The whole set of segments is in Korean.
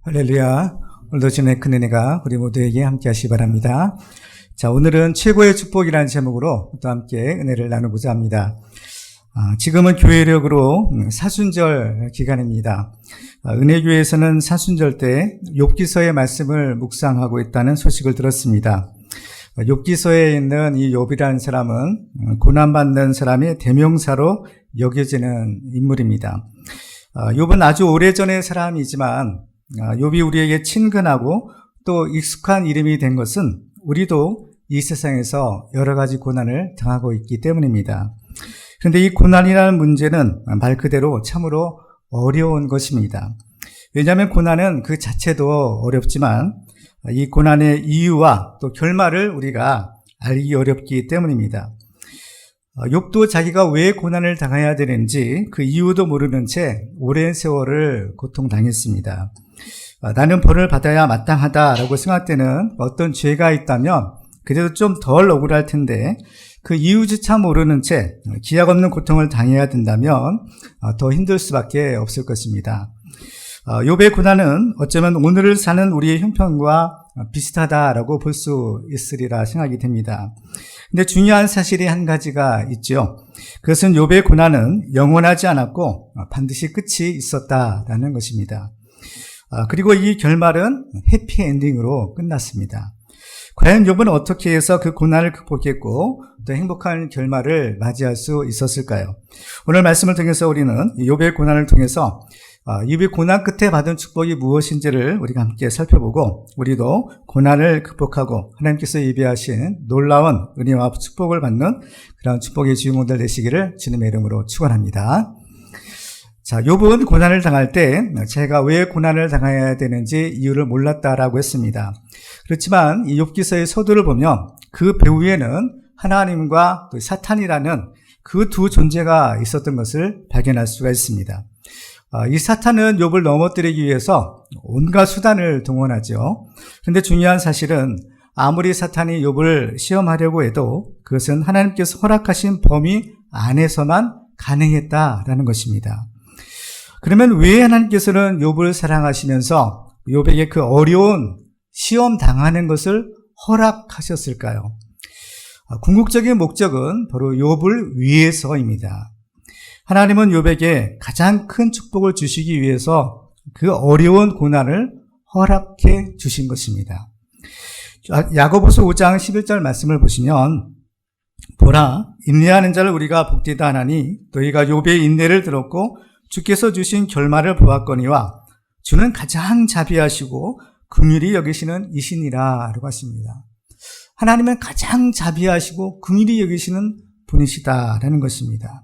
할렐루야. 오늘도 주님의 큰 은혜가 우리 모두에게 함께 하시기 바랍니다. 자, 오늘은 최고의 축복이라는 제목으로 또 함께 은혜를 나누고자 합니다. 지금은 교회력으로 사순절 기간입니다. 은혜교회에서는 사순절 때 욥기서의 말씀을 묵상하고 있다는 소식을 들었습니다. 욥기서에 있는 이 욥이라는 사람은 고난받는 사람의 대명사로 여겨지는 인물입니다. 욥은 아주 오래전의 사람이지만 욥이 우리에게 친근하고 또 익숙한 이름이 된 것은 우리도 이 세상에서 여러 가지 고난을 당하고 있기 때문입니다. 그런데 이 고난이라는 문제는 말 그대로 참으로 어려운 것입니다. 왜냐하면 고난은 그 자체도 어렵지만 이 고난의 이유와 또 결말을 우리가 알기 어렵기 때문입니다. 욥도 자기가 왜 고난을 당해야 되는지 그 이유도 모르는 채 오랜 세월을 고통당했습니다. 나는 벌을 받아야 마땅하다라고 생각되는 어떤 죄가 있다면 그래도 좀 덜 억울할 텐데 그 이유조차 모르는 채 기약 없는 고통을 당해야 된다면 더 힘들 수밖에 없을 것입니다. 욥의 고난은 어쩌면 오늘을 사는 우리의 형편과 비슷하다라고 볼 수 있으리라 생각이 됩니다. 근데 중요한 사실이 한 가지가 있죠. 그것은 욥의 고난은 영원하지 않았고 반드시 끝이 있었다라는 것입니다. 그리고 이 결말은 해피엔딩으로 끝났습니다. 과연 욥은 어떻게 해서 그 고난을 극복했고 또 행복한 결말을 맞이할 수 있었을까요? 오늘 말씀을 통해서 우리는 욥의 고난을 통해서 욥이 고난 끝에 받은 축복이 무엇인지를 우리가 함께 살펴보고 우리도 고난을 극복하고 하나님께서 예비하신 놀라운 은혜와 축복을 받는 그런 축복의 주인공들 되시기를 주님의 이름으로 축원합니다. 자, 욥은 고난을 당할 때 제가 왜 고난을 당해야 되는지 이유를 몰랐다라고 했습니다. 그렇지만 이 욥기서의 서두를 보면 그 배후에는 하나님과 또 사탄이라는 그 두 존재가 있었던 것을 발견할 수가 있습니다. 이 사탄은 욥을 넘어뜨리기 위해서 온갖 수단을 동원하죠. 그런데 중요한 사실은 아무리 사탄이 욥을 시험하려고 해도 그것은 하나님께서 허락하신 범위 안에서만 가능했다라는 것입니다. 그러면 왜 하나님께서는 욥을 사랑하시면서 욥에게 그 어려운 시험 당하는 것을 허락하셨을까요? 궁극적인 목적은 바로 욥을 위해서입니다. 하나님은 욥에게 가장 큰 축복을 주시기 위해서 그 어려운 고난을 허락해 주신 것입니다. 야고보서 5장 11절 말씀을 보시면 보라, 인내하는 자를 우리가 복되다 하나니 너희가 욥의 인내를 들었고 주께서 주신 결말을 보았거니와 주는 가장 자비하시고 긍휼히 여기시는 이시니라 라고 하십니다. 하나님은 가장 자비하시고 긍휼히 여기시는 분이시다라는 것입니다.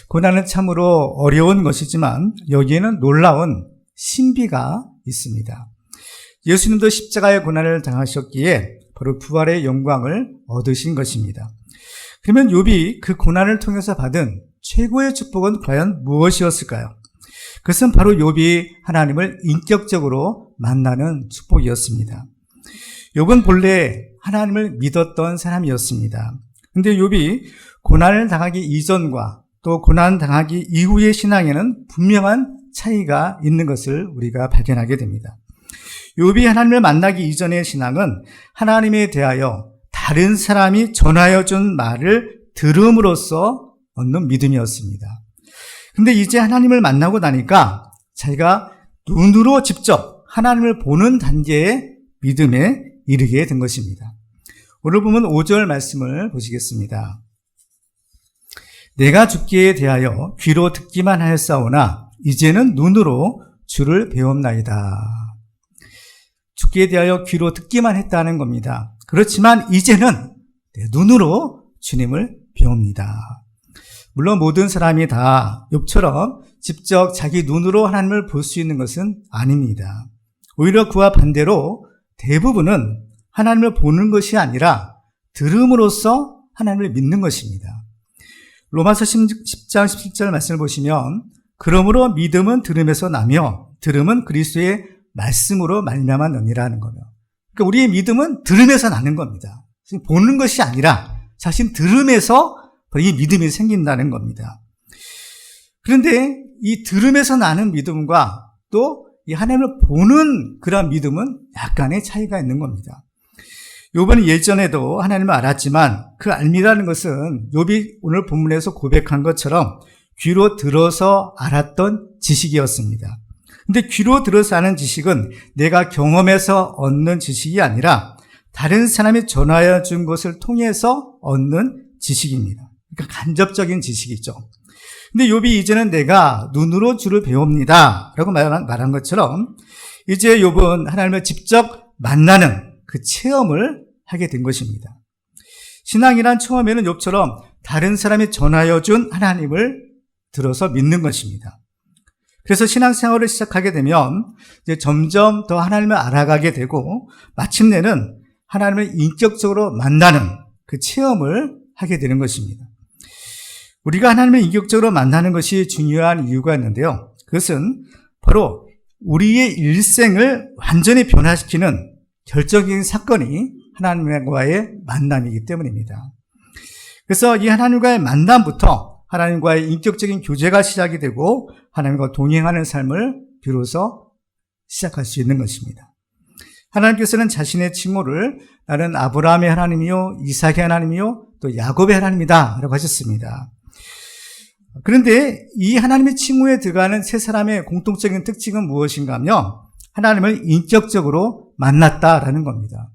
고난은 참으로 어려운 것이지만 여기에는 놀라운 신비가 있습니다. 예수님도 십자가의 고난을 당하셨기에 바로 부활의 영광을 얻으신 것입니다. 그러면 욥이 그 고난을 통해서 받은 최고의 축복은 과연 무엇이었을까요? 그것은 바로 욥이 하나님을 인격적으로 만나는 축복이었습니다. 욥은 본래 하나님을 믿었던 사람이었습니다. 그런데 욥이 고난을 당하기 이전과 또 고난 당하기 이후의 신앙에는 분명한 차이가 있는 것을 우리가 발견하게 됩니다. 욥이 하나님을 만나기 이전의 신앙은 하나님에 대하여 다른 사람이 전하여 준 말을 들음으로써 얻는 믿음이었습니다. 근데 이제 하나님을 만나고 나니까 자기가 눈으로 직접 하나님을 보는 단계의 믿음에 이르게 된 것입니다. 오늘 보면 5절 말씀을 보시겠습니다. 내가 죽기에 대하여 귀로 듣기만 하였사오나 이제는 눈으로 주를 배웠나이다. 죽기에 대하여 귀로 듣기만 했다는 겁니다. 그렇지만 이제는 내 눈으로 주님을 배웁니다. 물론 모든 사람이 다 욥처럼 직접 자기 눈으로 하나님을 볼 수 있는 것은 아닙니다. 오히려 그와 반대로 대부분은 하나님을 보는 것이 아니라 들음으로써 하나님을 믿는 것입니다. 로마서 10장 17절 말씀을 보시면 그러므로 믿음은 들음에서 나며 들음은 그리스도의 말씀으로 말미암았느니라 하는 거예요. 그러니까 우리의 믿음은 들음에서 나는 겁니다. 보는 것이 아니라 자신 들음에서 이 믿음이 생긴다는 겁니다. 그런데 이 들음에서 나는 믿음과 또 이 하나님을 보는 그런 믿음은 약간의 차이가 있는 겁니다. 욥은 예전에도 하나님을 알았지만 그 알미라는 것은 욥이 오늘 본문에서 고백한 것처럼 귀로 들어서 알았던 지식이었습니다. 근데 귀로 들어서 아는 지식은 내가 경험해서 얻는 지식이 아니라 다른 사람이 전하여 준 것을 통해서 얻는 지식입니다. 그러니까 간접적인 지식이죠. 근데 욥이 이제는 내가 눈으로 주를 배웁니다 라고 말한 것처럼 이제 욥은 하나님을 직접 만나는 그 체험을 하게 된 것입니다. 신앙이란 처음에는 욥처럼 다른 사람이 전하여 준 하나님을 들어서 믿는 것입니다. 그래서 신앙생활을 시작하게 되면 이제 점점 더 하나님을 알아가게 되고 마침내는 하나님을 인격적으로 만나는 그 체험을 하게 되는 것입니다. 우리가 하나님을 인격적으로 만나는 것이 중요한 이유가 있는데요. 그것은 바로 우리의 일생을 완전히 변화시키는 결정적인 사건이 하나님과의 만남이기 때문입니다. 그래서 이 하나님과의 만남부터 하나님과의 인격적인 교제가 시작이 되고 하나님과 동행하는 삶을 비로소 시작할 수 있는 것입니다. 하나님께서는 자신의 칭호를 나는 아브라함의 하나님이요 이삭의 하나님이요 또 야곱의 하나님이다 라고 하셨습니다. 그런데 이 하나님의 칭호에 들어가는 세 사람의 공통적인 특징은 무엇인가 하면 하나님을 인격적으로 만났다라는 겁니다.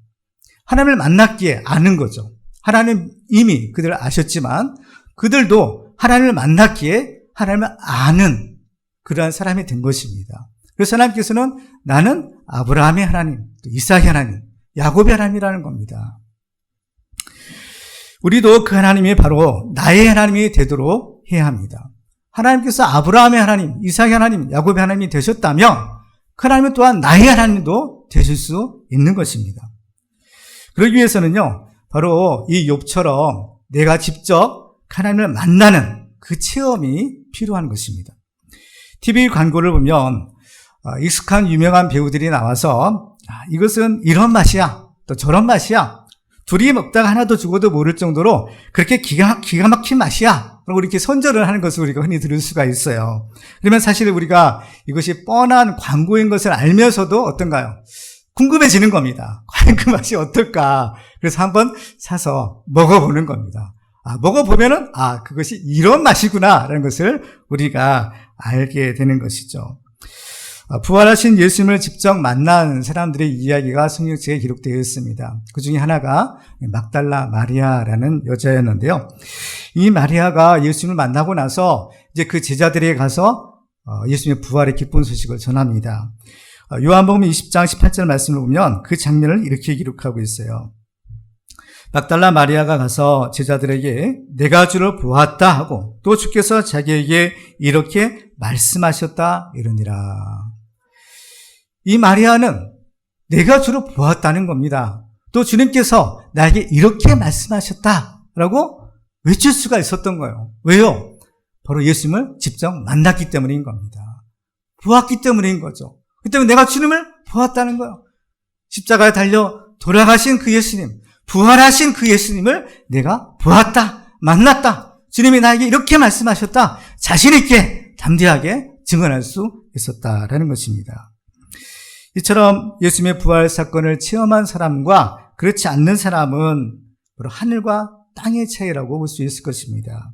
하나님을 만났기에 아는 거죠. 하나님 이미 그들을 아셨지만 그들도 하나님을 만났기에 하나님을 아는 그러한 사람이 된 것입니다. 그래서 하나님께서는 나는 아브라함의 하나님, 이삭의 하나님, 야곱의 하나님이라는 겁니다. 우리도 그 하나님이 바로 나의 하나님이 되도록 해야 합니다. 하나님께서 아브라함의 하나님, 이삭의 하나님, 야곱의 하나님이 되셨다면 그 하나님은 또한 나의 하나님도 되실 수 있는 것입니다. 그러기 위해서는요, 바로 이 욥처럼 내가 직접 하나님을 만나는 그 체험이 필요한 것입니다. TV 광고를 보면 익숙한 유명한 배우들이 나와서 이것은 이런 맛이야, 또 저런 맛이야, 둘이 먹다가 하나도 죽어도 모를 정도로 그렇게 기가 막힌 맛이야 라고 이렇게 선전을 하는 것을 우리가 흔히 들을 수가 있어요. 그러면 사실 우리가 이것이 뻔한 광고인 것을 알면서도 어떤가요? 궁금해지는 겁니다. 과연 그 맛이 어떨까? 그래서 한번 사서 먹어보는 겁니다. 먹어보면은 그것이 이런 맛이구나 라는 것을 우리가 알게 되는 것이죠. 부활하신 예수님을 직접 만난 사람들의 이야기가 성경책에 기록되어 있습니다. 그 중에 하나가 막달라 마리아라는 여자였는데요. 이 마리아가 예수님을 만나고 나서 이제 그 제자들에게 가서 예수님의 부활의 기쁜 소식을 전합니다. 요한복음 20장 18절 말씀을 보면 그 장면을 이렇게 기록하고 있어요. 막달라 마리아가 가서 제자들에게 내가 주를 보았다 하고 또 주께서 자기에게 이렇게 말씀하셨다 이러니라. 이 마리아는 내가 주를 보았다는 겁니다. 또 주님께서 나에게 이렇게 말씀하셨다라고 외칠 수가 있었던 거예요. 왜요? 바로 예수님을 직접 만났기 때문인 겁니다. 보았기 때문인 거죠. 그 때문에 내가 주님을 보았다는 거예요. 십자가에 달려 돌아가신 그 예수님, 부활하신 그 예수님을 내가 보았다, 만났다. 주님이 나에게 이렇게 말씀하셨다. 자신 있게 담대하게 증언할 수 있었다라는 것입니다. 이처럼 예수님의 부활 사건을 체험한 사람과 그렇지 않는 사람은 바로 하늘과 땅의 차이라고 볼 수 있을 것입니다.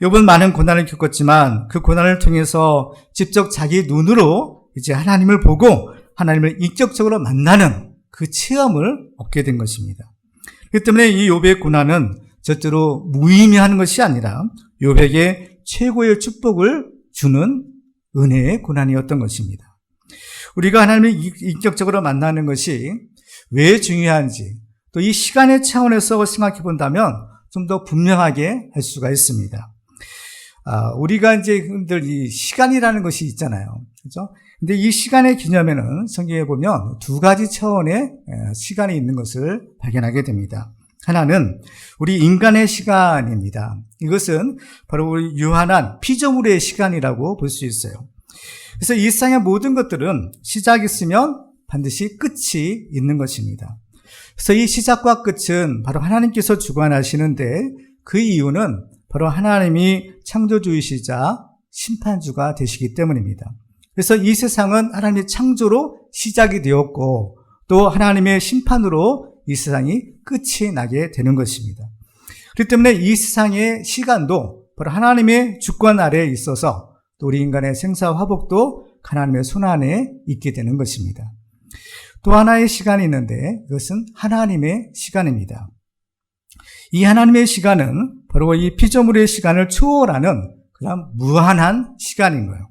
욥은 많은 고난을 겪었지만 그 고난을 통해서 직접 자기 눈으로 이제 하나님을 보고 하나님을 인격적으로 만나는 그 체험을 얻게 된 것입니다. 그렇기 때문에 이 욥의 고난은 절대로 무의미한 것이 아니라 욥에게 최고의 축복을 주는 은혜의 고난이었던 것입니다. 우리가 하나님을 인격적으로 만나는 것이 왜 중요한지 또 이 시간의 차원에서 생각해 본다면 좀 더 분명하게 할 수가 있습니다. 우리가 이제 이 시간이라는 것이 있잖아요. 그죠? 근데 이 시간의 개념에는 성경에 보면 두 가지 차원의 시간이 있는 것을 발견하게 됩니다. 하나는 우리 인간의 시간입니다. 이것은 바로 우리 유한한 피조물의 시간이라고 볼 수 있어요. 그래서 일상의 모든 것들은 시작이 있으면 반드시 끝이 있는 것입니다. 그래서 이 시작과 끝은 바로 하나님께서 주관하시는데 그 이유는 바로 하나님이 창조주이시자 심판주가 되시기 때문입니다. 그래서 이 세상은 하나님의 창조로 시작이 되었고 또 하나님의 심판으로 이 세상이 끝이 나게 되는 것입니다. 그렇기 때문에 이 세상의 시간도 바로 하나님의 주권 아래에 있어서 또 우리 인간의 생사화복도 하나님의 손 안에 있게 되는 것입니다. 또 하나의 시간이 있는데 그것은 하나님의 시간입니다. 이 하나님의 시간은 바로 이 피조물의 시간을 초월하는 그냥 무한한 시간인 거예요.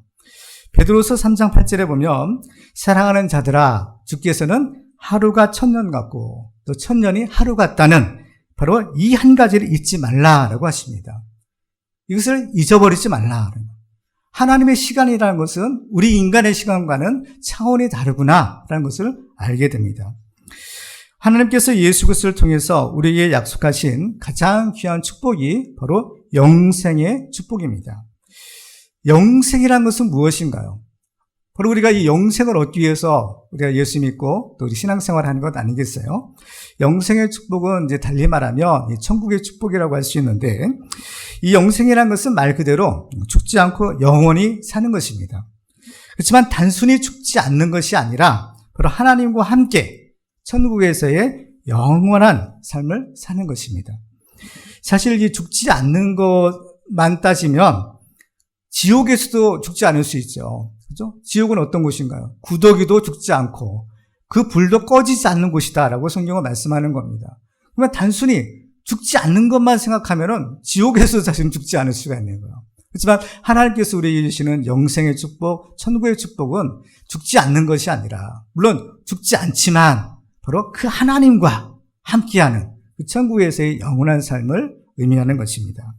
베드로서 3장 8절에 보면 사랑하는 자들아 주께서는 하루가 1000년 같고 또 1000년이 하루 같다는 바로 이 한 가지를 잊지 말라라고 하십니다. 이것을 잊어버리지 말라. 하나님의 시간이라는 것은 우리 인간의 시간과는 차원이 다르구나라는 것을 알게 됩니다. 하나님께서 예수 그리스도를 통해서 우리에게 약속하신 가장 귀한 축복이 바로 영생의 축복입니다. 영생이라는 것은 무엇인가요? 바로 우리가 이 영생을 얻기 위해서 우리가 예수 믿고 또 우리 신앙생활을 하는 것 아니겠어요? 영생의 축복은 이제 달리 말하면 천국의 축복이라고 할 수 있는데 이 영생이라는 것은 말 그대로 죽지 않고 영원히 사는 것입니다. 그렇지만 단순히 죽지 않는 것이 아니라 바로 하나님과 함께 천국에서의 영원한 삶을 사는 것입니다. 사실 이 죽지 않는 것만 따지면 지옥에서도 죽지 않을 수 있죠. 그죠? 지옥은 어떤 곳인가요? 구더기도 죽지 않고 그 불도 꺼지지 않는 곳이다라고 성경은 말씀하는 겁니다. 그러면 단순히 죽지 않는 것만 생각하면은 지옥에서 사실 죽지 않을 수가 있는 거예요. 그렇지만 하나님께서 우리에게 주시는 영생의 축복, 천국의 축복은 죽지 않는 것이 아니라 물론 죽지 않지만 바로 그 하나님과 함께하는 그 천국에서의 영원한 삶을 의미하는 것입니다.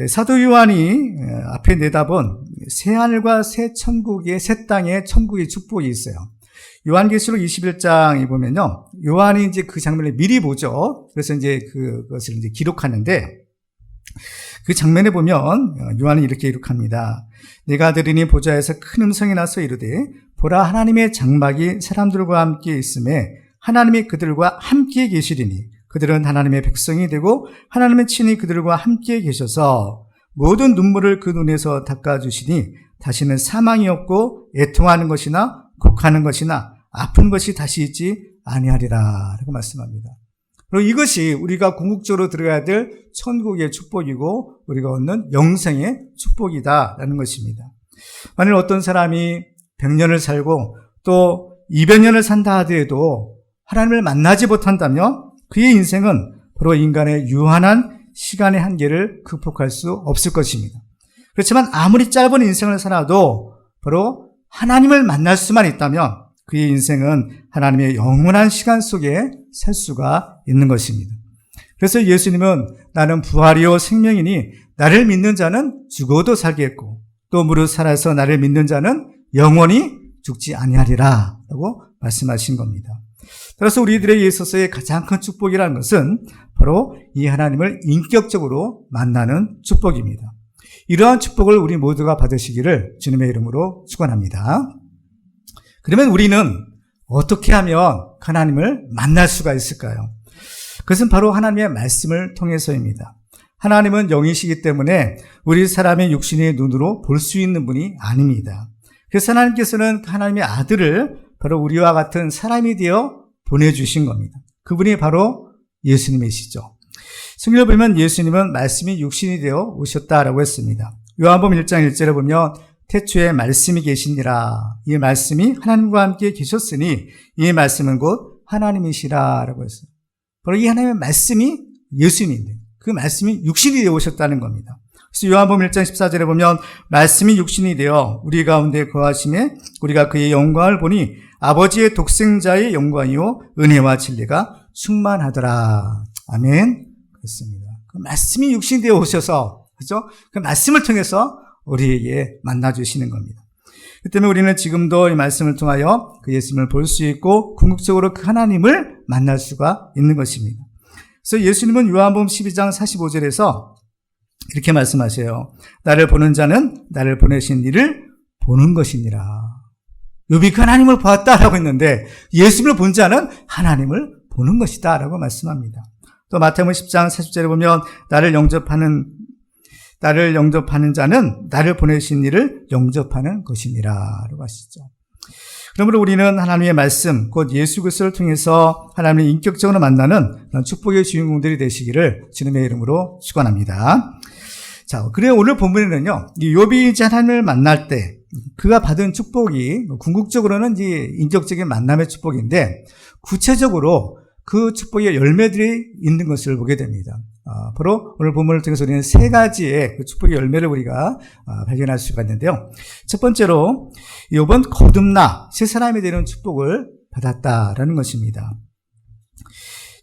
사도 요한이 앞에 내다본 새 하늘과 새 천국의 새 땅의 천국의 축복이 있어요. 요한계시록 21장에 보면요. 요한이 이제 그 장면을 미리 보죠. 그래서 이제 그것을 이제 기록하는데 그 장면에 보면 요한이 이렇게 기록합니다. 내가 들으니 보좌에서 큰 음성이 나서 이르되 보라 하나님의 장막이 사람들과 함께 있음에 하나님이 그들과 함께 계시리니 그들은 하나님의 백성이 되고 하나님의 친히 그들과 함께 계셔서 모든 눈물을 그 눈에서 닦아주시니 다시는 사망이 없고 애통하는 것이나 곡하는 것이나 아픈 것이 다시 있지 아니하리라 라고 말씀합니다. 그리고 이것이 우리가 궁극적으로 들어가야 될 천국의 축복이고 우리가 얻는 영생의 축복이다라는 것입니다. 만일 어떤 사람이 100년을 살고 또 200년을 산다 하더라도 하나님을 만나지 못한다면 그의 인생은 바로 인간의 유한한 시간의 한계를 극복할 수 없을 것입니다. 그렇지만 아무리 짧은 인생을 살아도 바로 하나님을 만날 수만 있다면 그의 인생은 하나님의 영원한 시간 속에 살 수가 있는 것입니다. 그래서 예수님은 나는 부활이요 생명이니 나를 믿는 자는 죽어도 살겠고 또 무릇 살아서 나를 믿는 자는 영원히 죽지 아니하리라 라고 말씀하신 겁니다. 따라서 우리들에게 있어서의 가장 큰 축복이라는 것은 바로 이 하나님을 인격적으로 만나는 축복입니다. 이러한 축복을 우리 모두가 받으시기를 주님의 이름으로 축원합니다. 그러면 우리는 어떻게 하면 하나님을 만날 수가 있을까요? 그것은 바로 하나님의 말씀을 통해서입니다. 하나님은 영이시기 때문에 우리 사람의 육신의 눈으로 볼 수 있는 분이 아닙니다. 그래서 하나님께서는 하나님의 아들을 바로 우리와 같은 사람이 되어 보내주신 겁니다. 그분이 바로 예수님이시죠. 성경을 보면 예수님은 말씀이 육신이 되어 오셨다라고 했습니다. 요한복음 1장 1절에 보면 태초에 말씀이 계시니라. 이 말씀이 하나님과 함께 계셨으니 이 말씀은 곧 하나님이시라라고 했어요. 바로 이 하나님의 말씀이 예수님인데 그 말씀이 육신이 되어 오셨다는 겁니다. 그래서 요한복음 1장 14절에 보면 말씀이 육신이 되어 우리 가운데 거하심에 우리가 그의 영광을 보니 아버지의 독생자의 영광이요 은혜와 진리가 충만하더라. 아멘. 그렇습니다. 그 말씀이 육신이 되어 오셔서 그렇죠? 그 말씀을 통해서 우리에게 만나주시는 겁니다. 그 때문에 우리는 지금도 이 말씀을 통하여 그 예수님을 볼 수 있고 궁극적으로 그 하나님을 만날 수가 있는 것입니다. 그래서 예수님은 요한복음 12장 45절에서 이렇게 말씀하세요. 나를 보는 자는 나를 보내신 이를 보는 것이니라. 욥이 그 하나님을 보았다라고 했는데 예수님을 본 자는 하나님을 보는 것이다 라고 말씀합니다. 또 마태복음 10장 40절에 보면 나를 영접하는 나를 영접하는 자는 나를 보내신 이를 영접하는 것이니라 라고 하시죠. 그러므로 우리는 하나님의 말씀, 곧 예수 그리스도를 통해서 하나님을 인격적으로 만나는 그런 축복의 주인공들이 되시기를 주님의 이름으로 축원합니다. 자, 그래요. 오늘 본문에는요, 이 욥이 이제 하나님을 만날 때 그가 받은 축복이 궁극적으로는 이제 인격적인 만남의 축복인데 구체적으로 그 축복의 열매들이 있는 것을 보게 됩니다. 바로 오늘 본문을 통해서 우리는 세 가지의 그 축복의 열매를 우리가 발견할 수가 있는데요. 첫 번째로 욥은 거듭나 새 사람이 되는 축복을 받았다라는 것입니다.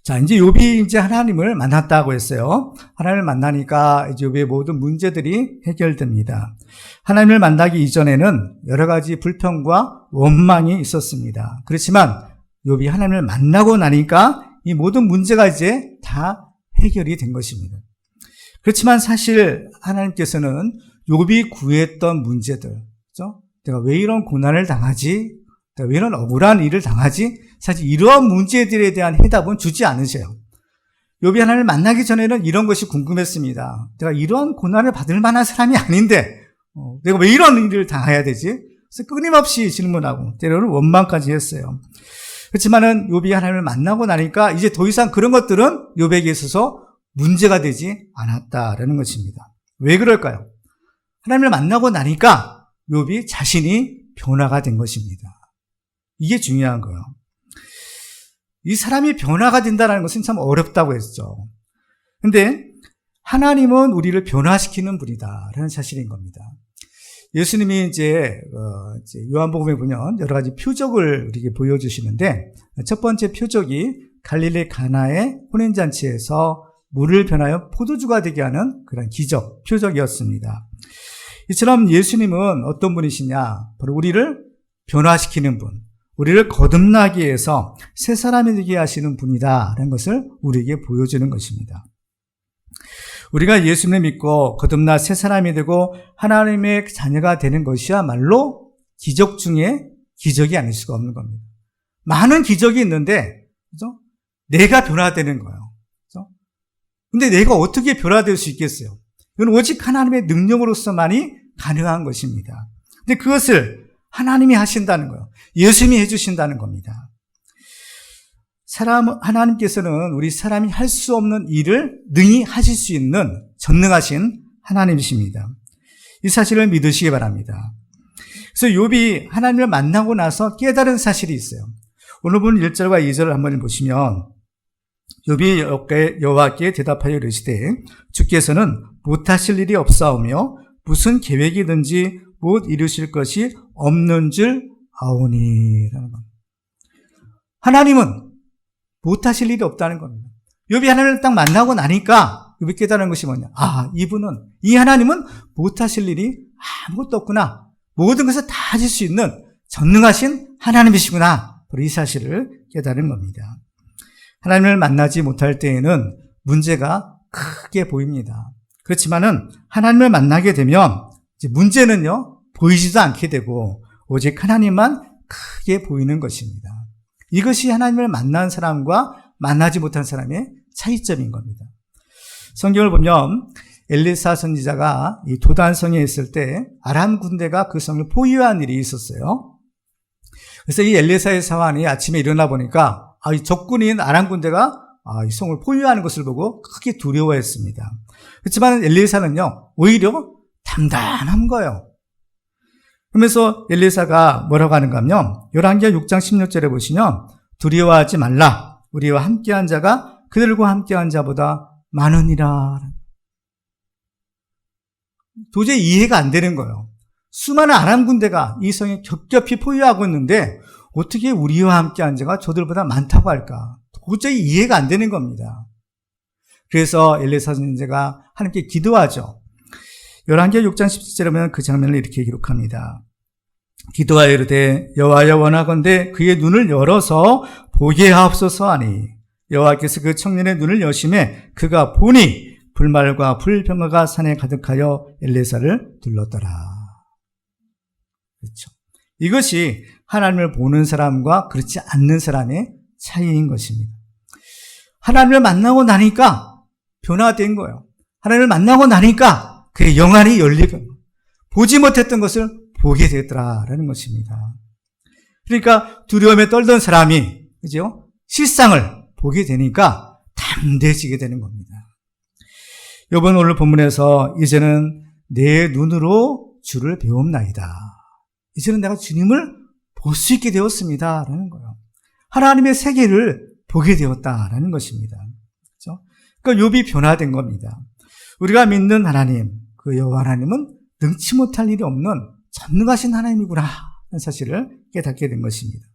자, 이제 욥이 이제 하나님을 만났다고 했어요. 하나님을 만나니까 이제 욥의 모든 문제들이 해결됩니다. 하나님을 만나기 이전에는 여러 가지 불평과 원망이 있었습니다. 그렇지만 욥이 하나님을 만나고 나니까 이 모든 문제가 이제 다 해결이 된 것입니다. 그렇지만 사실 하나님께서는 욥이 구했던 문제들, 그렇죠? 내가 왜 이런 고난을 당하지? 내가 왜 이런 억울한 일을 당하지? 사실 이러한 문제들에 대한 해답은 주지 않으세요. 욥이 하나님을 만나기 전에는 이런 것이 궁금했습니다. 내가 이러한 고난을 받을 만한 사람이 아닌데 내가 왜 이런 일을 당해야 되지? 그래서 끊임없이 질문하고 때로는 원망까지 했어요. 그렇지만은 욥이 하나님을 만나고 나니까 이제 더 이상 그런 것들은 욥에게 있어서 문제가 되지 않았다라는 것입니다. 왜 그럴까요? 하나님을 만나고 나니까 욥이 자신이 변화가 된 것입니다. 이게 중요한 거예요. 이 사람이 변화가 된다는 것은 참 어렵다고 했죠. 근데 하나님은 우리를 변화시키는 분이다라는 사실인 겁니다. 예수님이 이제 요한복음에 보면 여러 가지 표적을 우리에게 보여주시는데 첫 번째 표적이 갈릴리 가나의 혼인잔치에서 물을 변하여 포도주가 되게 하는 그런 기적, 표적이었습니다. 이처럼 예수님은 어떤 분이시냐? 바로 우리를 변화시키는 분, 우리를 거듭나게 해서 새 사람이 되게 하시는 분이다라는 것을 우리에게 보여주는 것입니다. 우리가 예수님을 믿고 거듭나 새 사람이 되고 하나님의 자녀가 되는 것이야말로 기적 중에 기적이 아닐 수가 없는 겁니다. 많은 기적이 있는데, 그죠? 내가 변화되는 거예요. 그죠? 근데 내가 어떻게 변화될 수 있겠어요? 이건 오직 하나님의 능력으로서만이 가능한 것입니다. 근데 그것을 하나님이 하신다는 거예요. 예수님이 해주신다는 겁니다. 하나님께서는 우리 사람이 할 수 없는 일을 능히 하실 수 있는 전능하신 하나님이십니다. 이 사실을 믿으시기 바랍니다. 그래서 욥이 하나님을 만나고 나서 깨달은 사실이 있어요. 오늘 본 1절과 2절을 한번 보시면 욥이 여호와께 대답하여 이르시되 주께서는 못하실 일이 없사오며 무슨 계획이든지 못 이루실 것이 없는 줄 아오니라는 겁니다. 하나님은 못하실 일이 없다는 겁니다. 욥이 하나님을 딱 만나고 나니까 욥이 깨달은 것이 뭐냐? 이 하나님은 못하실 일이 아무것도 없구나. 모든 것을 다 하실 수 있는 전능하신 하나님이시구나. 바로 이 사실을 깨달은 겁니다. 하나님을 만나지 못할 때에는 문제가 크게 보입니다. 그렇지만은 하나님을 만나게 되면 이제 문제는요 보이지도 않게 되고 오직 하나님만 크게 보이는 것입니다. 이것이 하나님을 만난 사람과 만나지 못한 사람의 차이점인 겁니다. 성경을 보면 엘리사 선지자가 이 도단성에 있을 때 아람 군대가 그 성을 포위한 일이 있었어요. 그래서 이 엘리사의 사환이 아침에 일어나 보니까 이 적군인 아람 군대가 이 성을 포위하는 것을 보고 크게 두려워했습니다. 그렇지만 엘리사는요 오히려 담담한 거예요. 그러면서 엘리사가 뭐라고 하는가 하면 열왕기하 6장 16절에 보시면 두려워하지 말라. 우리와 함께한 자가 그들과 함께한 자보다 많으니라. 도저히 이해가 안 되는 거예요. 수많은 아람 군대가 이 성에 겹겹이 포위하고 있는데 어떻게 우리와 함께한 자가 저들보다 많다고 할까? 도저히 이해가 안 되는 겁니다. 그래서 엘리사 선지자가 하나님께 기도하죠. 열왕기하 6장 17절에 보면 그 장면을 이렇게 기록합니다. 기도하여 이르되 여호와여 원하건대 그의 눈을 열어서 보게 하옵소서 하니 여호와께서 그 청년의 눈을 여심해 그가 보니 불말과 불병거가 산에 가득하여 엘리사를 둘렀더라. 그렇죠. 이것이 하나님을 보는 사람과 그렇지 않는 사람의 차이인 것입니다. 하나님을 만나고 나니까 변화된 거예요. 하나님을 만나고 나니까 그의 영안이 열리고 보지 못했던 것을 보게 되더라라는 것입니다. 그러니까 두려움에 떨던 사람이 그죠? 실상을 보게 되니까 담대해지게 되는 겁니다. 이번 오늘 본문에서 이제는 내 눈으로 주를 배움나이다. 이제는 내가 주님을 볼 수 있게 되었습니다. 라는 거예요. 하나님의 세계를 보게 되었다라는 것입니다. 그렇죠? 그러니까 욥이 변화된 겁니다. 우리가 믿는 하나님, 그 여호와 하나님은 능치 못할 일이 없는 전능하신 하나님이구나 하는 사실을 깨닫게 된 것입니다.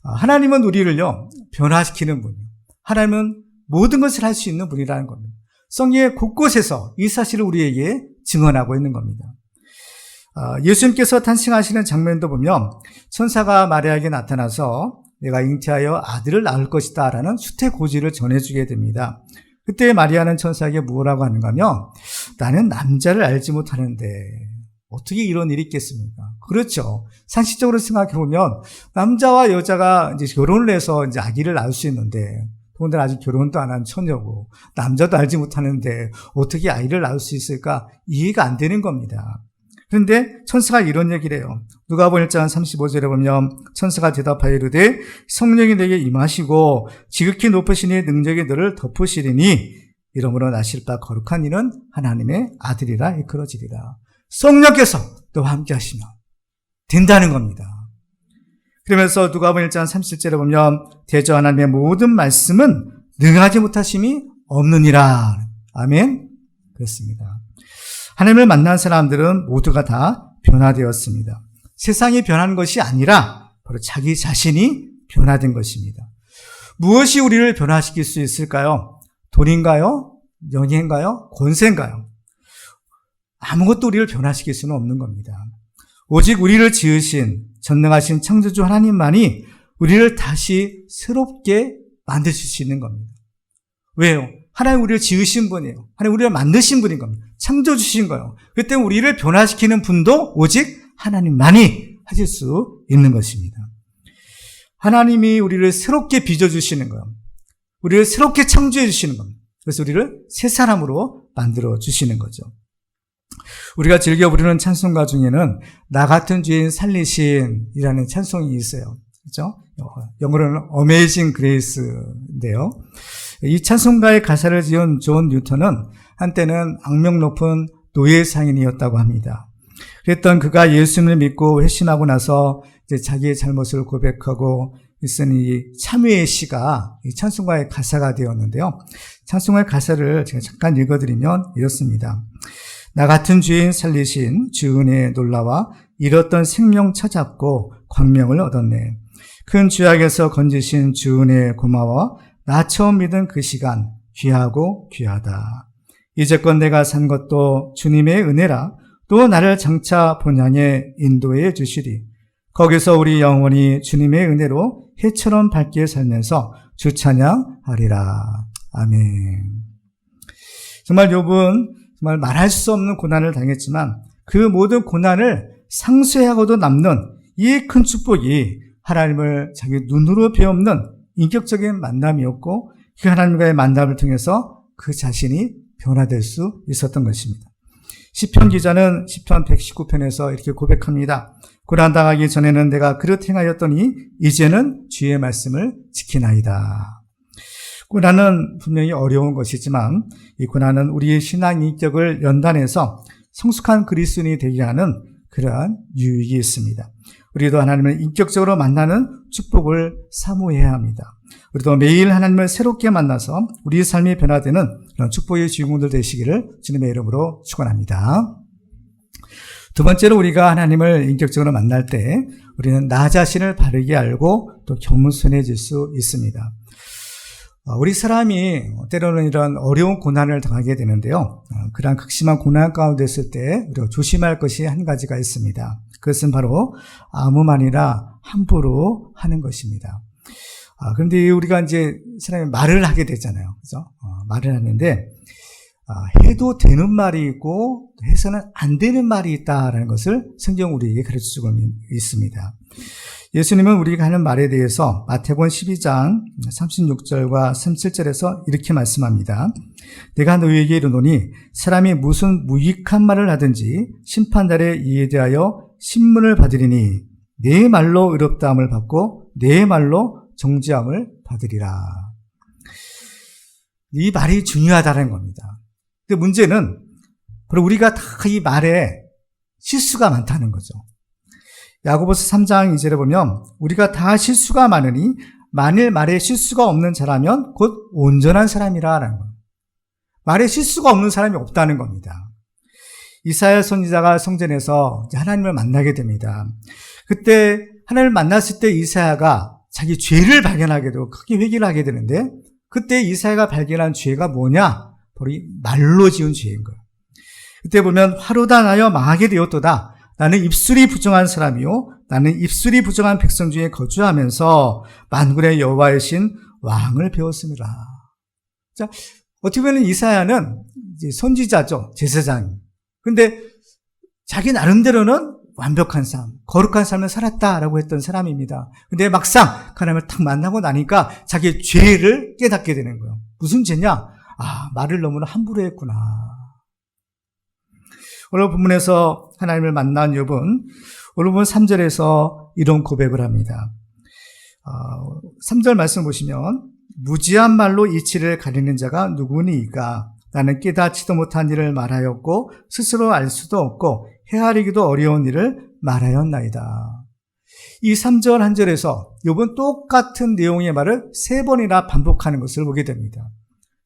하나님은 우리를요 변화시키는 분이에요. 하나님은 모든 것을 할 수 있는 분이라는 겁니다. 성경의 곳곳에서 이 사실을 우리에게 증언하고 있는 겁니다. 예수님께서 탄생하시는 장면도 보면 천사가 마리아에게 나타나서 내가 잉태하여 아들을 낳을 것이다 라는 수태고지를 전해주게 됩니다. 그때 마리아는 천사에게 뭐라고 하는가 하면 나는 남자를 알지 못하는데 어떻게 이런 일이 있겠습니까? 그렇죠. 상식적으로 생각해보면 남자와 여자가 이제 결혼을 해서 이제 아기를 낳을 수 있는데 더군다나 아직 결혼도 안 한 처녀고 남자도 알지 못하는데 어떻게 아이를 낳을 수 있을까? 이해가 안 되는 겁니다. 그런데 천사가 이런 얘기를 해요. 누가복음 1장 35절에 보면 천사가 대답하여 이르되 성령이 내게 임하시고 지극히 높으신 이의 능력이 너를 덮으시리니 이러므로 나실 바 거룩한 이는 하나님의 아들이라 일컬어지리라. 성령께서 너와 함께 하시면 된다는 겁니다. 그러면서 누가복음 1장 37절에 보면 대저 하나님의 모든 말씀은 능하지 못하심이 없느니라. 아멘. 그렇습니다. 하나님을 만난 사람들은 모두가 다 변화되었습니다. 세상이 변한 것이 아니라 바로 자기 자신이 변화된 것입니다. 무엇이 우리를 변화시킬 수 있을까요? 돈인가요? 명예인가요? 권세인가요? 아무것도 우리를 변화시킬 수는 없는 겁니다. 오직 우리를 지으신 전능하신 창조주 하나님만이 우리를 다시 새롭게 만드실 수 있는 겁니다. 왜요? 하나님 우리를 지으신 분이에요. 하나님 우리를 만드신 분인 겁니다. 창조주신 거예요. 그때 우리를 변화시키는 분도 오직 하나님만이 하실 수 있는 것입니다. 하나님이 우리를 새롭게 빚어주시는 거예요. 우리를 새롭게 창조해 주시는 겁니다. 그래서 우리를 새 사람으로 만들어 주시는 거죠. 우리가 즐겨 부르는 찬송가 중에는 나 같은 죄인 살리신이라는 찬송이 있어요. 그렇죠? 영어로는 Amazing Grace인데요. 이 찬송가의 가사를 지은 존 뉴턴은 한때는 악명 높은 노예 상인이었다고 합니다. 그랬던 그가 예수님을 믿고 회심하고 나서 이제 자기의 잘못을 고백하고 쓴 이 참회의 시가 이 찬송가의 가사가 되었는데요. 찬송가의 가사를 제가 잠깐 읽어드리면 이렇습니다. 나 같은 죄인 살리신 주 은혜에 놀라와 잃었던 생명 찾았고 광명을 얻었네. 큰 죄악에서 건지신 주 은혜에 고마워 나 처음 믿은 그 시간 귀하고 귀하다. 이제껏 내가 산 것도 주님의 은혜라 또 나를 장차 본향에 인도해 주시리. 거기서 우리 영원히 주님의 은혜로 해처럼 밝게 살면서 주 찬양하리라. 아멘. 정말 욥은 정말 말할 수 없는 고난을 당했지만 그 모든 고난을 상쇄하고도 남는 이 큰 축복이 하나님을 자기 눈으로 배우는 인격적인 만남이었고 그 하나님과의 만남을 통해서 그 자신이 변화될 수 있었던 것입니다. 시편 기자는 시편 119편에서 이렇게 고백합니다. 고난당하기 전에는 내가 그릇 행하였더니 이제는 주의 말씀을 지키나이다. 고난은 분명히 어려운 것이지만 이 고난은 우리의 신앙 인격을 연단해서 성숙한 그리스도인이 되게 하는 그러한 유익이 있습니다. 우리도 하나님을 인격적으로 만나는 축복을 사모해야 합니다. 우리도 매일 하나님을 새롭게 만나서 우리의 삶이 변화되는 그런 축복의 주인공들 되시기를 주님의 이름으로 축원합니다. 두 번째로 우리가 하나님을 인격적으로 만날 때 우리는 나 자신을 바르게 알고 또 겸손해질 수 있습니다. 우리 사람이 때로는 이런 어려운 고난을 당하게 되는데요. 그러한 극심한 고난 가운데 있을 때 우리가 조심할 것이 한 가지가 있습니다. 그것은 바로 아무 말이나 함부로 하는 것입니다. 그런데 우리가 이제 사람이 말을 하게 되잖아요. 그죠? 말을 하는데, 해도 되는 말이 있고, 해서는 안 되는 말이 있다라는 것을 성경 우리에게 가르쳐 주고 있습니다. 예수님은 우리가 하는 말에 대해서 마태복음 12장 36절과 37절에서 이렇게 말씀합니다. 내가 너희에게 이르노니 사람이 무슨 무익한 말을 하든지 심판날에 이에 대하여 신문을 받으리니 내 말로 의롭다함을 받고 내 말로 정죄함을 받으리라. 이 말이 중요하다는 겁니다. 근데 문제는 바로 우리가 다 이 말에 실수가 많다는 거죠. 야고보서 3장 2절에 보면 우리가 다 실수가 많으니 만일 말에 실수가 없는 자라면 곧 온전한 사람이라는 거예요. 말에 실수가 없는 사람이 없다는 겁니다. 이사야 선지자가 성전에서 하나님을 만나게 됩니다. 그때 하나님을 만났을 때 이사야가 자기 죄를 발견하게 되고 크게 회개를 하게 되는데 그때 이사야가 발견한 죄가 뭐냐? 바로 이 말로 지은 죄인 거예요. 그때 보면 화로다 나여 망하게 되었도다. 나는 입술이 부정한 사람이요 나는 입술이 부정한 백성 중에 거주하면서 만군의 여호와의 신 왕을 배웠습니다. 자, 어떻게 보면 이사야는 이제 선지자죠. 제사장이. 근데 자기 나름대로는 완벽한 삶, 거룩한 삶을 살았다라고 했던 사람입니다. 근데 막상 하나님을 딱 만나고 나니까 자기의 죄를 깨닫게 되는 거예요. 무슨 죄냐? 말을 너무나 함부로 했구나. 오늘 본문에서 하나님을 만난 욥은 오늘 본 3절에서 이런 고백을 합니다. 3절 말씀 보시면 무지한 말로 이치를 가리는 자가 누구니이까 나는 깨닫지도 못한 일을 말하였고 스스로 알 수도 없고 헤아리기도 어려운 일을 말하였나이다. 이 3절 한 절에서 욥은 똑같은 내용의 말을 3번이나 반복하는 것을 보게 됩니다.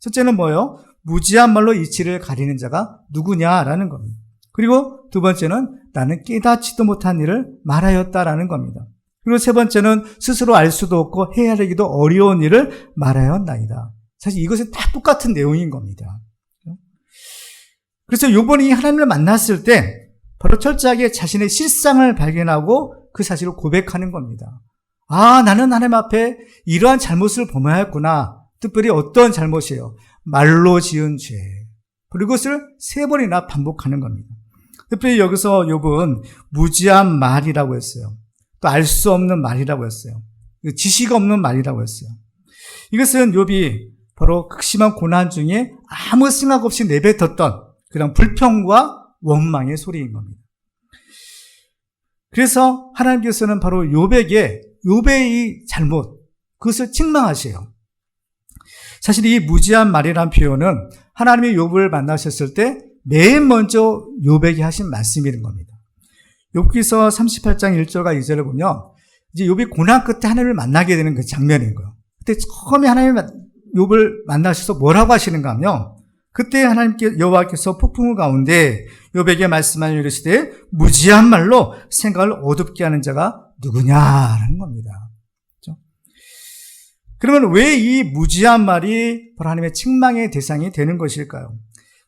첫째는 뭐예요? 무지한 말로 이치를 가리는 자가 누구냐라는 겁니다. 그리고 두 번째는 나는 깨닫지도 못한 일을 말하였다라는 겁니다. 그리고 세 번째는 스스로 알 수도 없고 헤아리기도 어려운 일을 말하였나이다. 사실 이것은 다 똑같은 내용인 겁니다. 그래서 욥이 하나님을 만났을 때 바로 철저하게 자신의 실상을 발견하고 그 사실을 고백하는 겁니다. 나는 하나님 앞에 이러한 잘못을 범하였구나. 특별히 어떤 잘못이에요? 말로 지은 죄. 그리고 이것을 3번이나 반복하는 겁니다. 특별히 여기서 욥은 무지한 말이라고 했어요. 또 알 수 없는 말이라고 했어요. 지식 없는 말이라고 했어요. 이것은 욥이 바로 극심한 고난 중에 아무 생각 없이 내뱉었던 그런 불평과 원망의 소리인 겁니다. 그래서 하나님께서는 바로 욥의 이 잘못, 그것을 책망하세요. 사실 이 무지한 말이라는 표현은 하나님이 욥을 만나셨을 때 맨 먼저 욥에게 하신 말씀이는 겁니다. 욥기서 38장 1절과 2절을 보면 이제 욥이 고난 끝에 하나님을 만나게 되는 그 장면인 거예요. 그때 처음에 하나님이 욥을 만나셔서 뭐라고 하시는가 하면 그때 하나님께 여호와께서 폭풍우 가운데 욥에게 말씀하여 이르시되 무지한 말로 생각을 어둡게 하는 자가 누구냐라는 겁니다. 그렇죠? 그러면 왜 이 무지한 말이 바로 하나님의 책망의 대상이 되는 것일까요?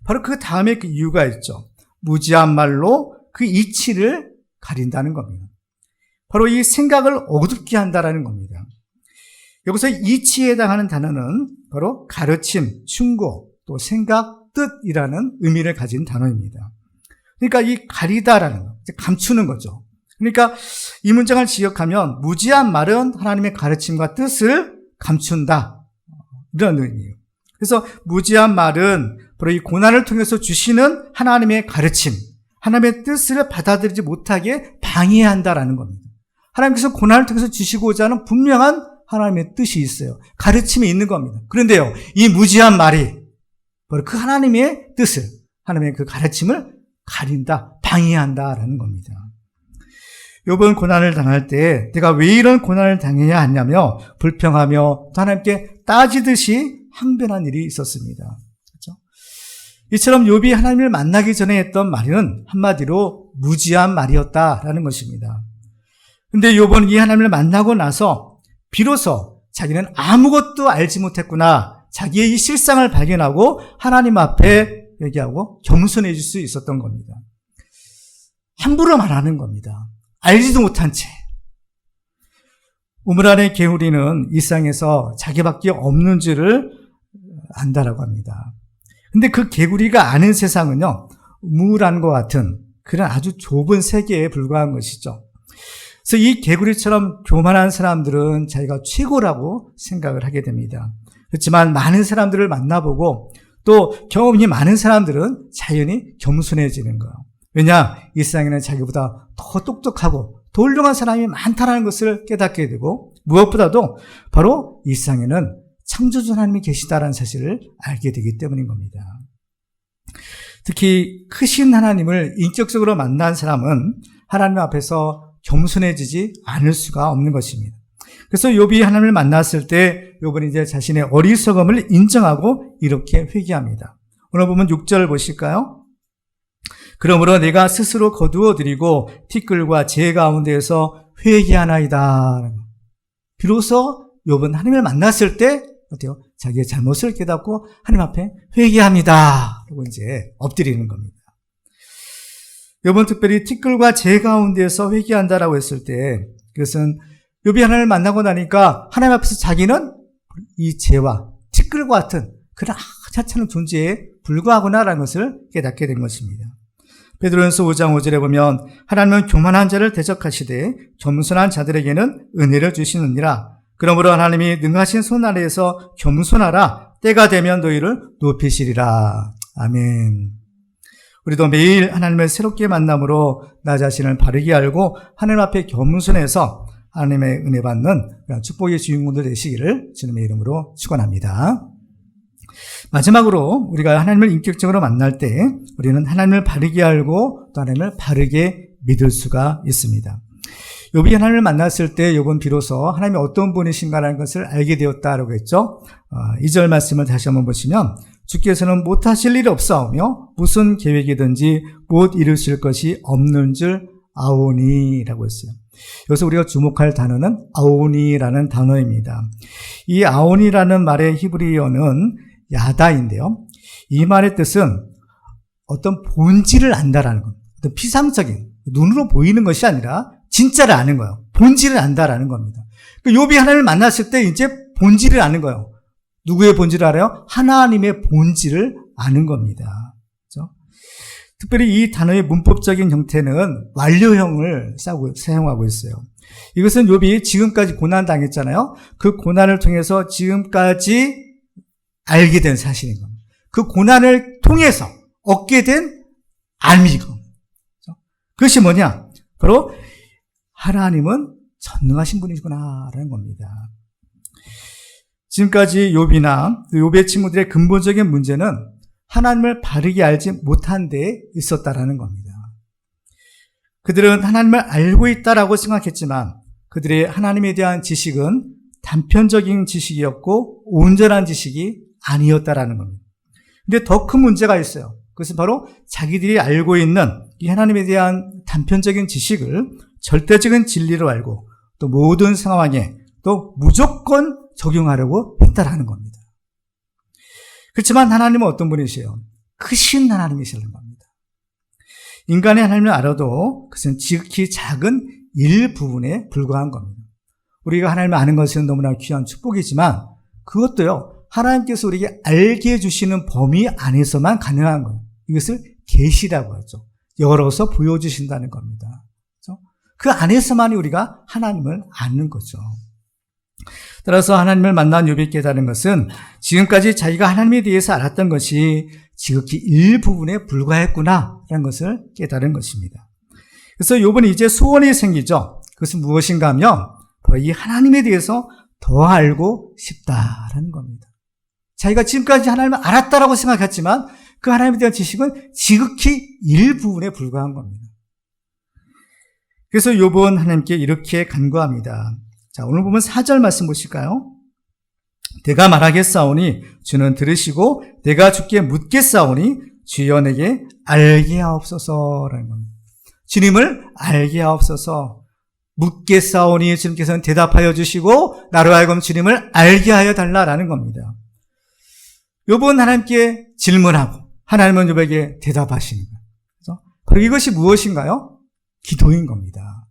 바로 그 다음에 그 이유가 있죠. 무지한 말로 그 이치를 가린다는 겁니다. 바로 이 생각을 어둡게 한다라는 겁니다. 여기서 이치에 해당하는 단어는 바로 가르침, 충고, 또 생각, 뜻이라는 의미를 가진 단어입니다. 그러니까 이 가리다라는 거, 감추는 거죠. 그러니까 이 문장을 지역하면 무지한 말은 하나님의 가르침과 뜻을 감춘다. 이런 의미예요. 그래서 무지한 말은 바로 이 고난을 통해서 주시는 하나님의 가르침, 하나님의 뜻을 받아들이지 못하게 방해한다라는 겁니다. 하나님께서 고난을 통해서 주시고자 하는 분명한 하나님의 뜻이 있어요. 가르침이 있는 겁니다. 그런데요, 이 무지한 말이 바로 그 하나님의 뜻을, 하나님의 그 가르침을 가린다, 방해한다라는 겁니다. 욥은 고난을 당할 때 내가 왜 이런 고난을 당해야 하냐며 불평하며 또 하나님께 따지듯이 항변한 일이 있었습니다. 그렇죠? 이처럼 욥이 하나님을 만나기 전에 했던 말은 한마디로 무지한 말이었다라는 것입니다. 근데 욥은 이 하나님을 만나고 나서 비로소 자기는 아무것도 알지 못했구나, 자기의 이 실상을 발견하고 하나님 앞에 얘기하고 겸손해질 수 있었던 겁니다. 함부로 말하는 겁니다. 알지도 못한 채. 우물 안의 개구리는 일상에서 자기밖에 없는 줄을 안다라고 합니다. 근데 그 개구리가 아는 세상은요, 우물안과 같은 그런 아주 좁은 세계에 불과한 것이죠. 그래서 이 개구리처럼 교만한 사람들은 자기가 최고라고 생각을 하게 됩니다. 그렇지만 많은 사람들을 만나보고 또 경험이 많은 사람들은 자연히 겸손해지는 거예요. 왜냐? 이 세상에는 자기보다 더 똑똑하고 더 훌륭한 사람이 많다는 것을 깨닫게 되고 무엇보다도 바로 이 세상에는 창조주 하나님이 계시다라는 사실을 알게 되기 때문인 겁니다. 특히 크신 하나님을 인격적으로 만난 사람은 하나님 앞에서 겸손해지지 않을 수가 없는 것입니다. 그래서 욥이 하나님을 만났을 때 욥은 이제 자신의 어리석음을 인정하고 이렇게 회개합니다. 오늘 보면 6절 보실까요? 그러므로 내가 스스로 거두어드리고 티끌과 재 가운데에서 회개하나이다. 비로소 욥은 하나님을 만났을 때 어때요? 자기의 잘못을 깨닫고 하나님 앞에 회개합니다. 그리고 이제 엎드리는 겁니다. 욥은 특별히 티끌과 재 가운데에서 회개한다라고 했을 때 그것은 욥이 하나님을 만나고 나니까 하나님 앞에서 자기는 이 재와 티끌과 같은 그런 하찮은 존재에 불과하구나라는 것을 깨닫게 된 것입니다. 베드로전서 5장 5절에 보면 하나님은 교만한 자를 대적하시되 겸손한 자들에게는 은혜를 주시느니라. 그러므로 하나님이 능하신 손 아래에서 겸손하라. 때가 되면 너희를 높이시리라. 아멘. 우리도 매일 하나님을 새롭게 만남으로 나 자신을 바르게 알고 하나님 앞에 겸손해서 하나님의 은혜 받는 축복의 주인공들 되시기를 주님의 이름으로 축원합니다. 마지막으로 우리가 하나님을 인격적으로 만날 때 우리는 하나님을 바르게 알고 또 하나님을 바르게 믿을 수가 있습니다. 욥이 하나님을 만났을 때 욥은 비로소 하나님이 어떤 분이신가라는 것을 알게 되었다라고 했죠. 2절 말씀을 다시 한번 보시면 주께서는 못하실 일이 없사오며 무슨 계획이든지 못 이루실 것이 없는 줄 아오니라고 했어요. 여기서 우리가 주목할 단어는 아오니라는 단어입니다. 이 아오니라는 말의 히브리어는 야다인데요. 이 말의 뜻은 어떤 본질을 안다라는 것, 어떤 피상적인 눈으로 보이는 것이 아니라 진짜를 아는 거예요. 본질을 안다라는 겁니다. 욥이 하나님을 만났을 때 이제 본질을 아는 거예요. 누구의 본질을 알아요? 하나님의 본질을 아는 겁니다. 그렇죠? 특별히 이 단어의 문법적인 형태는 완료형을 사용하고 있어요. 이것은 욥이 지금까지 고난당했잖아요. 그 고난을 통해서 지금까지 알게 된 사실인 겁니다. 그 고난을 통해서 얻게 된 알미금. 그렇죠? 그것이 뭐냐? 바로 하나님은 전능하신 분이구나라는 겁니다. 지금까지 욥이나 욥의 친구들의 근본적인 문제는 하나님을 바르게 알지 못한 데 있었다라는 겁니다. 그들은 하나님을 알고 있다라고 생각했지만 그들의 하나님에 대한 지식은 단편적인 지식이었고 온전한 지식이 아니었다라는 겁니다. 근데 더 큰 문제가 있어요. 그것은 바로 자기들이 알고 있는 이 하나님에 대한 단편적인 지식을 절대적인 진리로 알고 또 모든 상황에 또 무조건 적용하려고 했다라는 겁니다. 그렇지만 하나님은 어떤 분이세요? 크신 하나님이시라는 겁니다. 인간의 하나님을 알아도 그것은 지극히 작은 일부분에 불과한 겁니다. 우리가 하나님을 아는 것은 너무나 귀한 축복이지만 그것도요, 하나님께서 우리에게 알게 해주시는 범위 안에서만 가능한 거예요. 이것을 계시라고 하죠. 열어서 보여주신다는 겁니다. 그렇죠? 그 안에서만 우리가 하나님을 아는 거죠. 따라서 하나님을 만난 욥이 깨달은 것은 지금까지 자기가 하나님에 대해서 알았던 것이 지극히 일부분에 불과했구나라는 것을 깨달은 것입니다. 그래서 욥은 이제 소원이 생기죠. 그것은 무엇인가 하면 바로 이 하나님에 대해서 더 알고 싶다라는 겁니다. 자기가 지금까지 하나님을 알았다라고 생각했지만 그 하나님에 대한 지식은 지극히 일부분에 불과한 겁니다. 그래서 욥은 하나님께 이렇게 간구합니다. 자, 오늘 보면 4절 말씀 보실까요? 내가 말하겠사오니 주는 들으시고 내가 주께 묻겠사오니 주여 내게 알게 하옵소서라는 겁니다. 주님을 알게 하옵소서. 묻겠사오니 주님께서는 대답하여 주시고 나로 하여금 주님을 알게 하여 달라라는 겁니다. 욥은 하나님께 질문하고 하나님은 욥에게 대답하시는 거예요. 그래서 바로 이것이 무엇인가요? 기도인 겁니다.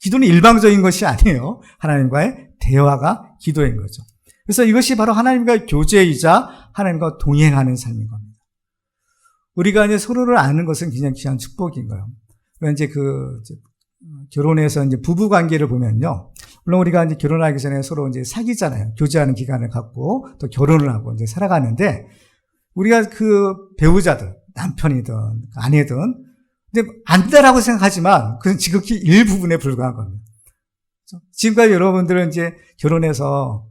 기도는 일방적인 것이 아니에요. 하나님과의 대화가 기도인 거죠. 그래서 이것이 바로 하나님과의 교제이자 하나님과 동행하는 삶인 겁니다. 우리가 이제 서로를 아는 것은 굉장히 귀한 축복인 거예요. 이제 결혼해서 이제 부부 관계를 보면요. 물론 우리가 이제 결혼하기 전에 서로 이제 사귀잖아요. 교제하는 기간을 갖고 또 결혼을 하고 이제 살아가는데 우리가 그 배우자들, 남편이든 아내든 근데 안다라고 생각하지만 그건 지극히 일부분에 불과한 겁니다. 지금까지 여러분들은 이제 결혼해서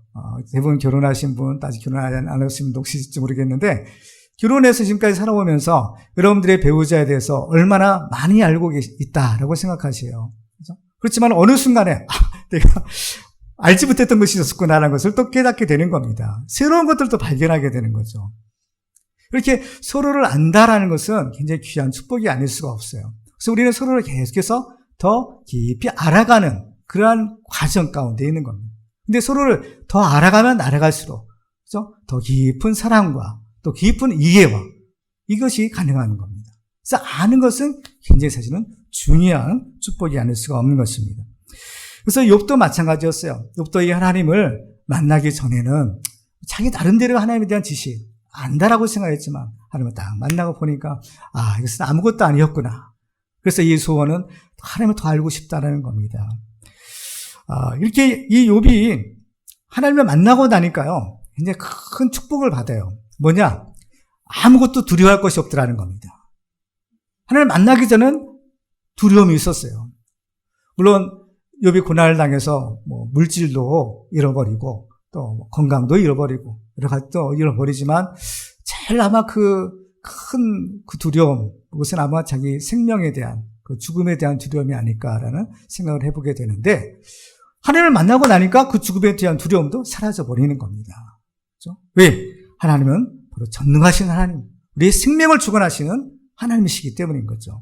대부분 결혼하신 분, 아직 결혼 안 하신 분도 혹시 있을지 모르겠는데 결혼해서 지금까지 살아오면서 여러분들의 배우자에 대해서 얼마나 많이 알고 있다라고 생각하세요. 그렇지만 어느 순간에 내가 알지 못했던 것이 있었구나라는 것을 또 깨닫게 되는 겁니다. 새로운 것들도 발견하게 되는 거죠. 이렇게 서로를 안다라는 것은 굉장히 귀한 축복이 아닐 수가 없어요. 그래서 우리는 서로를 계속해서 더 깊이 알아가는 그러한 과정 가운데 있는 겁니다. 근데 서로를 더 알아가면 알아갈수록 그렇죠? 더 깊은 사랑과 또 깊은 이해와 이것이 가능한 겁니다. 그래서 아는 것은 굉장히 사실은 중요한 축복이 아닐 수가 없는 것입니다. 그래서 욥도 마찬가지였어요. 욥도 이 하나님을 만나기 전에는 자기 나름대로 하나님에 대한 지식 안다라고 생각했지만 하나님을 딱 만나고 보니까 이것은 아무것도 아니었구나. 그래서 이 소원은 하나님을 더 알고 싶다라는 겁니다. 이렇게 이 욥이 하나님을 만나고 나니까요, 굉장히 큰 축복을 받아요. 뭐냐? 아무것도 두려워할 것이 없더라는 겁니다. 하나님을 만나기 전엔 두려움이 있었어요. 물론 욥이 고난을 당해서 물질도 잃어버리고 또 건강도 잃어버리고 여러 가지 또 잃어버리지만 제일 아마 그 큰 그 두려움, 그것은 아마 자기 생명에 대한 그 죽음에 대한 두려움이 아닐까라는 생각을 해보게 되는데 하나님을 만나고 나니까 그 죽음에 대한 두려움도 사라져 버리는 겁니다. 그렇죠? 왜? 하나님은 바로 전능하신 하나님, 우리의 생명을 주관하시는 하나님이시기 때문인 거죠.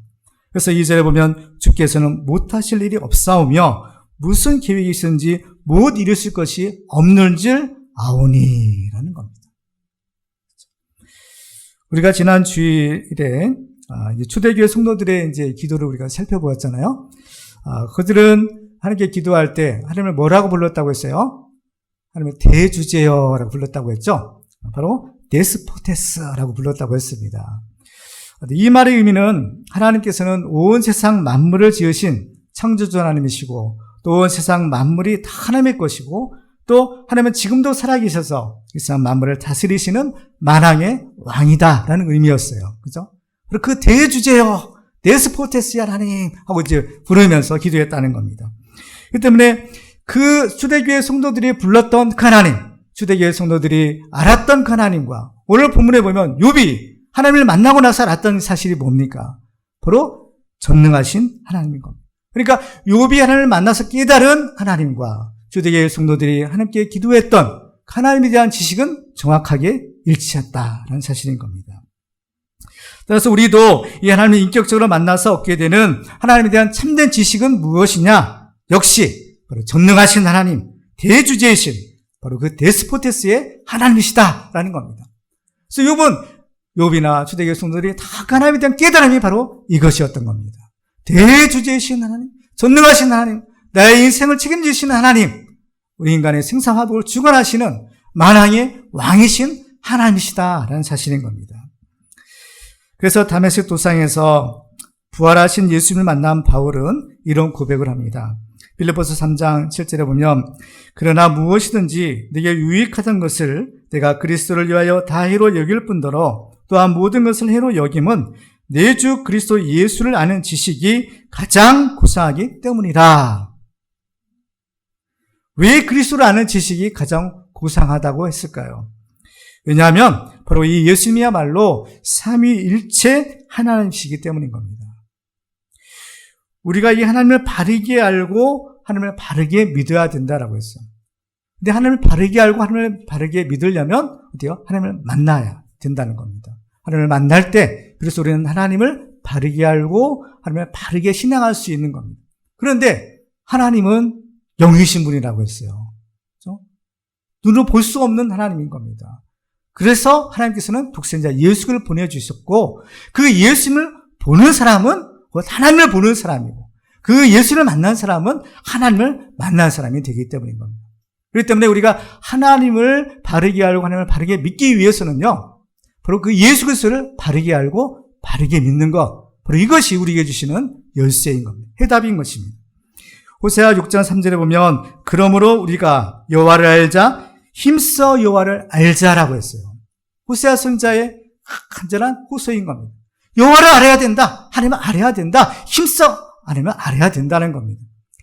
그래서 2절에 보면 주께서는 못하실 일이 없사오며 무슨 계획이 있은지 못 이루실 것이 없는 줄 아오니라는 겁니다. 우리가 지난 주일에 초대교회 성도들의 이제 기도를 우리가 살펴보았잖아요. 그들은 하나님께 기도할 때 하나님을 뭐라고 불렀다고 했어요? 하나님을 대주제여라고 불렀다고 했죠. 바로 데스포테스라고 불렀다고 했습니다. 이 말의 의미는 하나님께서는 온 세상 만물을 지으신 창조주 하나님이시고 또 온 세상 만물이 다 하나님의 것이고 또 하나님은 지금도 살아계셔서 이 세상 만물을 다스리시는 만왕의 왕이다라는 의미였어요. 그죠? 그리고 그 대주제여 데스포테스 하나님 하고 이제 부르면서 기도했다는 겁니다. 그 때문에 그 초대교회 성도들이 불렀던 그 하나님, 초대교회 성도들이 알았던 그 하나님과 오늘 본문에 보면 욥이 하나님을 만나고 나서 알았던 사실이 뭡니까? 바로 전능하신 하나님인 겁니다. 그러니까 욥이 하나님을 만나서 깨달은 하나님과 초대교회 성도들이 하나님께 기도했던 하나님에 대한 지식은 정확하게 일치했다라는 사실인 겁니다. 따라서 우리도 이 하나님을 인격적으로 만나서 얻게 되는 하나님에 대한 참된 지식은 무엇이냐? 역시 바로 전능하신 하나님, 대주제이신 바로 그 데스포테스의 하나님이시다라는 겁니다. 그래서 욥이나 초대교회 성도들이 다 하나님에 대한 깨달음이 바로 이것이었던 겁니다. 대주제이신 하나님, 전능하신 하나님, 나의 인생을 책임지시는 하나님, 우리 인간의 생사화복을 주관하시는 만왕의 왕이신 하나님이시다라는 사실인 겁니다. 그래서 다메섹 도상에서 부활하신 예수님을 만난 바울은 이런 고백을 합니다. 빌립보서 3장 7절에 보면 그러나 무엇이든지 내게 유익하던 것을 내가 그리스도를 위하여 다 해로 여길 뿐더러 또한 모든 것을 해로 여김은 내 주 그리스도 예수를 아는 지식이 가장 고상하기 때문이다. 왜 그리스도를 아는 지식이 가장 고상하다고 했을까요? 왜냐하면 바로 이 예수님이야말로 삼위일체 하나님이시기 때문인 겁니다. 우리가 이 하나님을 바르게 알고 하나님을 바르게 믿어야 된다라고 했어요. 근데 하나님을 바르게 알고 하나님을 바르게 믿으려면 어때요? 하나님을 만나야 된다는 겁니다. 하나님을 만날 때 그래서 우리는 하나님을 바르게 알고 하나님을 바르게 신앙할 수 있는 겁니다. 그런데 하나님은 영이신 분이라고 했어요. 그렇죠? 눈으로 볼 수 없는 하나님인 겁니다. 그래서 하나님께서는 독생자 예수를 보내주셨고 그 예수님을 보는 사람은 하나님을 보는 사람이고 그 예수를 만난 사람은 하나님을 만난 사람이 되기 때문인 겁니다. 그렇기 때문에 우리가 하나님을 바르게 알고 하나님을 바르게 믿기 위해서는요. 바로 그 예수 그리스도를 바르게 알고 바르게 믿는 것, 바로 이것이 우리에게 주시는 열쇠인 겁니다. 해답인 것입니다. 호세아 6장 3절에 보면 그러므로 우리가 여호와를 알자 힘써 여호와를 알자라고 했어요. 호세아 선자의 간절한 호소인 겁니다. 여호와를 알아야 된다. 하나님을 알아야 된다. 힘써 하나님을 알아야 된다는 겁니다.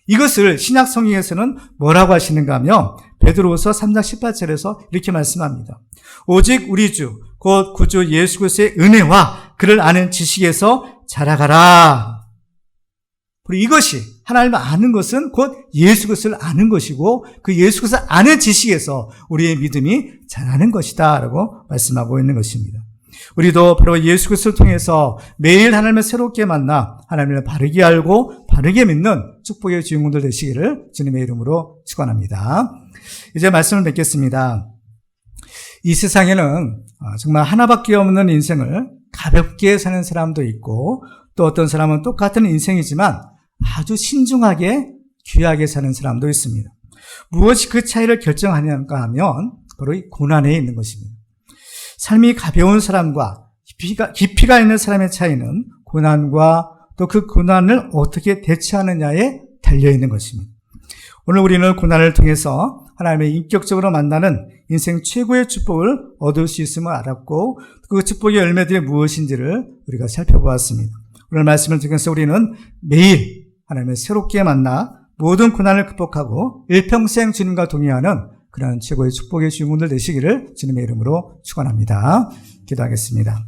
이것을 신약 성경에서는 뭐라고 하시는가 하면 베드로후서 3장 18절에서 이렇게 말씀합니다. 오직 우리 주 곧 구주 예수 그리스도의 은혜와 그를 아는 지식에서 자라가라. 그리고 이것이 하나님을 아는 것은 곧 예수 그리스도를 아는 것이고 그 예수 그리스도를 아는 지식에서 우리의 믿음이 자라는 것이다 라고 말씀하고 있는 것입니다. 우리도 바로 예수 그리스도를 통해서 매일 하나님을 새롭게 만나 하나님을 바르게 알고 바르게 믿는 축복의 주인공들 되시기를 주님의 이름으로 축원합니다. 이제 말씀을 맺겠습니다. 이 세상에는 정말 하나밖에 없는 인생을 가볍게 사는 사람도 있고 또 어떤 사람은 똑같은 인생이지만 아주 신중하게 귀하게 사는 사람도 있습니다. 무엇이 그 차이를 결정하는가 하면 바로 이 고난에 있는 것입니다. 삶이 가벼운 사람과 깊이가 있는 사람의 차이는 고난과 또 그 고난을 어떻게 대처하느냐에 달려있는 것입니다. 오늘 우리는 고난을 통해서 하나님의 인격적으로 만나는 인생 최고의 축복을 얻을 수 있음을 알았고 그 축복의 열매들이 무엇인지를 우리가 살펴보았습니다. 오늘 말씀을 통해서 우리는 매일 하나님을 새롭게 만나 모든 고난을 극복하고 일평생 주님과 동행하는 그런 최고의 축복의 주인공들 되시기를 주님의 이름으로 축원합니다. 기도하겠습니다.